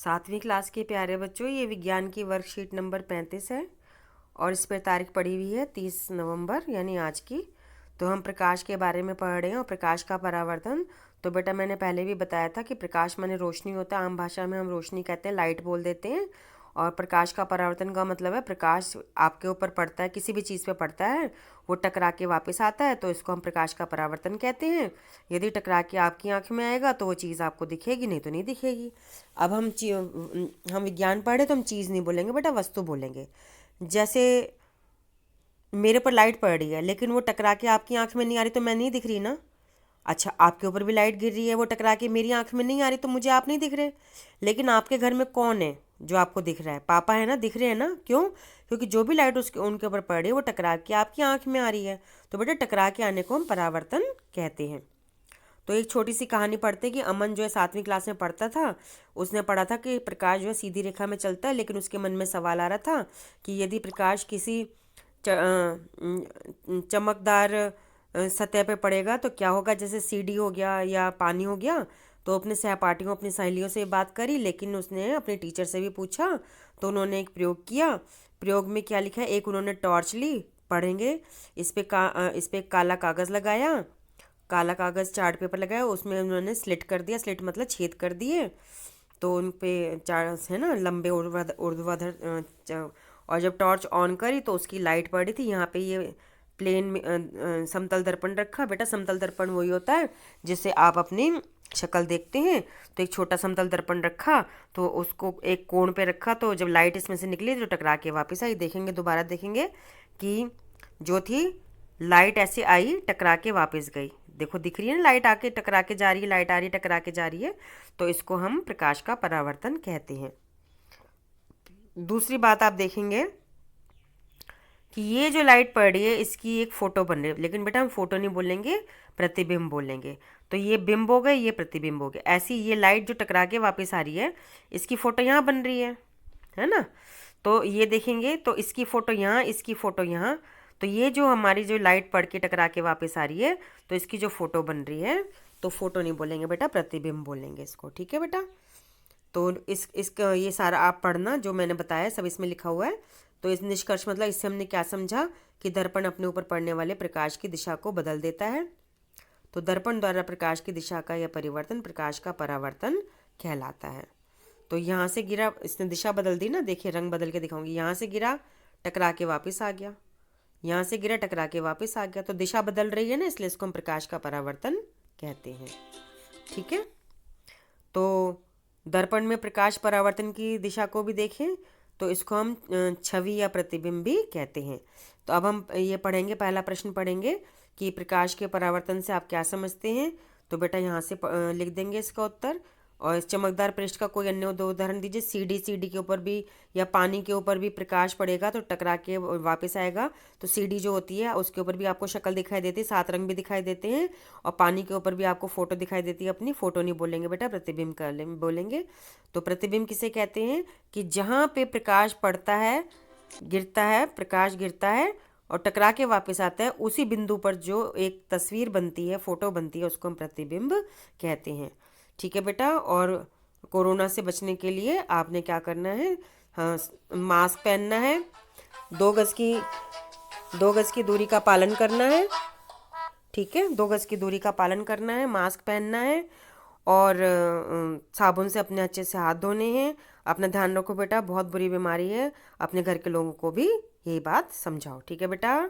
सातवीं क्लास के प्यारे बच्चों, ये विज्ञान की वर्कशीट नंबर 35 है और इस पर तारीख पड़ी हुई है 30 नवंबर यानी आज की। तो हम प्रकाश के बारे में पढ़ रहे हैं और प्रकाश का परावर्तन। तो बेटा मैंने पहले भी बताया था कि प्रकाश माने रोशनी होता है, आम भाषा में हम रोशनी कहते हैं, लाइट बोल देते हैं। और प्रकाश का परावर्तन का मतलब है प्रकाश आपके ऊपर पड़ता है, किसी भी चीज़ पे पड़ता है, वो टकरा के वापस आता है, तो इसको हम प्रकाश का परावर्तन कहते हैं। यदि टकरा के आपकी आँख में आएगा तो वो चीज़ आपको दिखेगी, नहीं तो नहीं दिखेगी। अब हम विज्ञान पढ़े तो हम चीज़ नहीं बोलेंगे बेटा, वस्तु बोलेंगे। जैसे मेरे पर लाइट पड़ रही है लेकिन वो टकरा के आपकी आंख में नहीं आ रही तो मैं नहीं दिख रही ना। अच्छा, आपके ऊपर भी लाइट गिर रही है, वो टकरा के मेरी आंख में नहीं आ रही तो मुझे आप नहीं दिख रहे। लेकिन आपके घर में कौन है जो आपको दिख रहा है? पापा है ना, दिख रहे हैं ना। क्यों? क्योंकि जो भी लाइट उसके उनके ऊपर पड़ रही है वो टकरा के आपकी आंख में आ रही है। तो बेटा टकरा के आने को हम परावर्तन कहते हैं। तो एक छोटी सी कहानी पढ़ते कि अमन जो है 7वीं क्लास में पढ़ता था। उसने पढ़ा था कि प्रकाश जो है सीधी रेखा में चलता है, लेकिन उसके मन में सवाल आ रहा था कि यदि प्रकाश किसी चमकदार सतह पे पड़ेगा तो क्या होगा, जैसे सीढ़ी हो गया या पानी हो गया। तो अपने सहपाठियों, अपनी सहेलियों से बात करी, लेकिन उसने अपने टीचर से भी पूछा। तो उन्होंने एक प्रयोग किया। प्रयोग में क्या लिखा है, एक उन्होंने टॉर्च ली, पढ़ेंगे। इस पे काला कागज़ लगाया, काला कागज़ चार्ट पेपर लगाया, उसमें उन्होंने स्लिट कर दिया, स्लिट मतलब छेद कर दिए। तो उन पे चार है ना लंबे ऊर्ध्वाधर और जब टॉर्च ऑन करी तो उसकी लाइट पड़ रही थी। यहाँ पे ये प्लेन में समतल दर्पण रखा। बेटा समतल दर्पण वही होता है जिससे आप अपनी शक्ल देखते हैं। तो एक छोटा समतल दर्पण रखा, तो उसको एक कोण पे रखा, तो जब लाइट इसमें से निकली तो टकरा के वापस आई। देखेंगे, दोबारा देखेंगे कि जो थी लाइट ऐसे आई, टकरा के वापस गई। देखो दिख रही है ना, लाइट आके टकरा के जा रही है, लाइट आ रही है टकरा के जा रही है। तो इसको हम प्रकाश का परावर्तन कहते हैं। दूसरी बात आप देखेंगे कि ये जो लाइट पड़ रही है इसकी एक फोटो बन रही है, लेकिन बेटा हम फोटो नहीं बोलेंगे, प्रतिबिंब बोलेंगे। तो ये बिंब हो गए, ये प्रतिबिंब हो गए। ऐसी ये लाइट जो टकरा के वापस आ रही है, इसकी फोटो यहाँ बन रही है ना। तो ये देखेंगे तो इसकी फोटो यहाँ, इसकी फोटो यहाँ। तो ये जो हमारी जो लाइट पड़ के टकरा के वापस आ रही है, तो इसकी जो फोटो बन रही है, तो फोटो नहीं बोलेंगे बेटा, प्रतिबिंब बोलेंगे इसको। ठीक है बेटा। तो इसका ये सारा आप पढ़ना, जो मैंने बताया सब इसमें लिखा हुआ है। तो इस निष्कर्ष मतलब इससे हमने क्या समझा कि दर्पण अपने ऊपर पड़ने वाले प्रकाश की दिशा को बदल देता है। तो दर्पण द्वारा प्रकाश की दिशा का यह परिवर्तन प्रकाश का परावर्तन कहलाता है। तो यहाँ से गिरा, इसने दिशा बदल दी ना, देखिए रंग बदल के दिखाऊंगी। यहाँ से गिरा, टकरा के वापस आ गया, यहाँ से गिरा, टकरा के वापस आ गया। तो दिशा बदल रही है ना, इसलिए इसको हम प्रकाश का परावर्तन कहते हैं। ठीक है। तो दर्पण में प्रकाश परावर्तन की दिशा को भी देखें तो इसको हम छवि या प्रतिबिंब भी कहते हैं। तो अब हम ये पढ़ेंगे, पहला प्रश्न पढ़ेंगे कि प्रकाश के परावर्तन से आप क्या समझते हैं। तो बेटा यहाँ से लिख देंगे इसका उत्तर। और इस चमकदार पृष्ठ का कोई अन्य दो उदाहरण दीजिए। सीढ़ी के ऊपर भी या पानी के ऊपर भी प्रकाश पड़ेगा तो टकरा के वापस आएगा। तो सीढ़ी जो होती है उसके ऊपर भी आपको शक्ल दिखाई देती है, 7 रंग भी दिखाई देते हैं। और पानी के ऊपर भी आपको फोटो दिखाई देती है अपनी। फोटो नहीं बोलेंगे बेटा, प्रतिबिंब कर बोलेंगे। तो प्रतिबिंब किसे कहते हैं कि जहाँ पे प्रकाश पड़ता है, गिरता है, प्रकाश गिरता है और टकरा के वापस आता है, उसी बिंदु पर जो एक तस्वीर बनती है, फोटो बनती है, उसको हम प्रतिबिंब कहते हैं। ठीक है बेटा। और कोरोना से बचने के लिए आपने क्या करना है, हाँ, मास्क पहनना है, 2 गज की दूरी का पालन करना है। ठीक है, 2 गज की दूरी का पालन करना है, मास्क पहनना है और साबुन से अपने अच्छे से हाथ धोने हैं। अपना ध्यान रखो बेटा, बहुत बुरी बीमारी है। अपने घर के लोगों को भी यही बात समझाओ। ठीक है बेटा।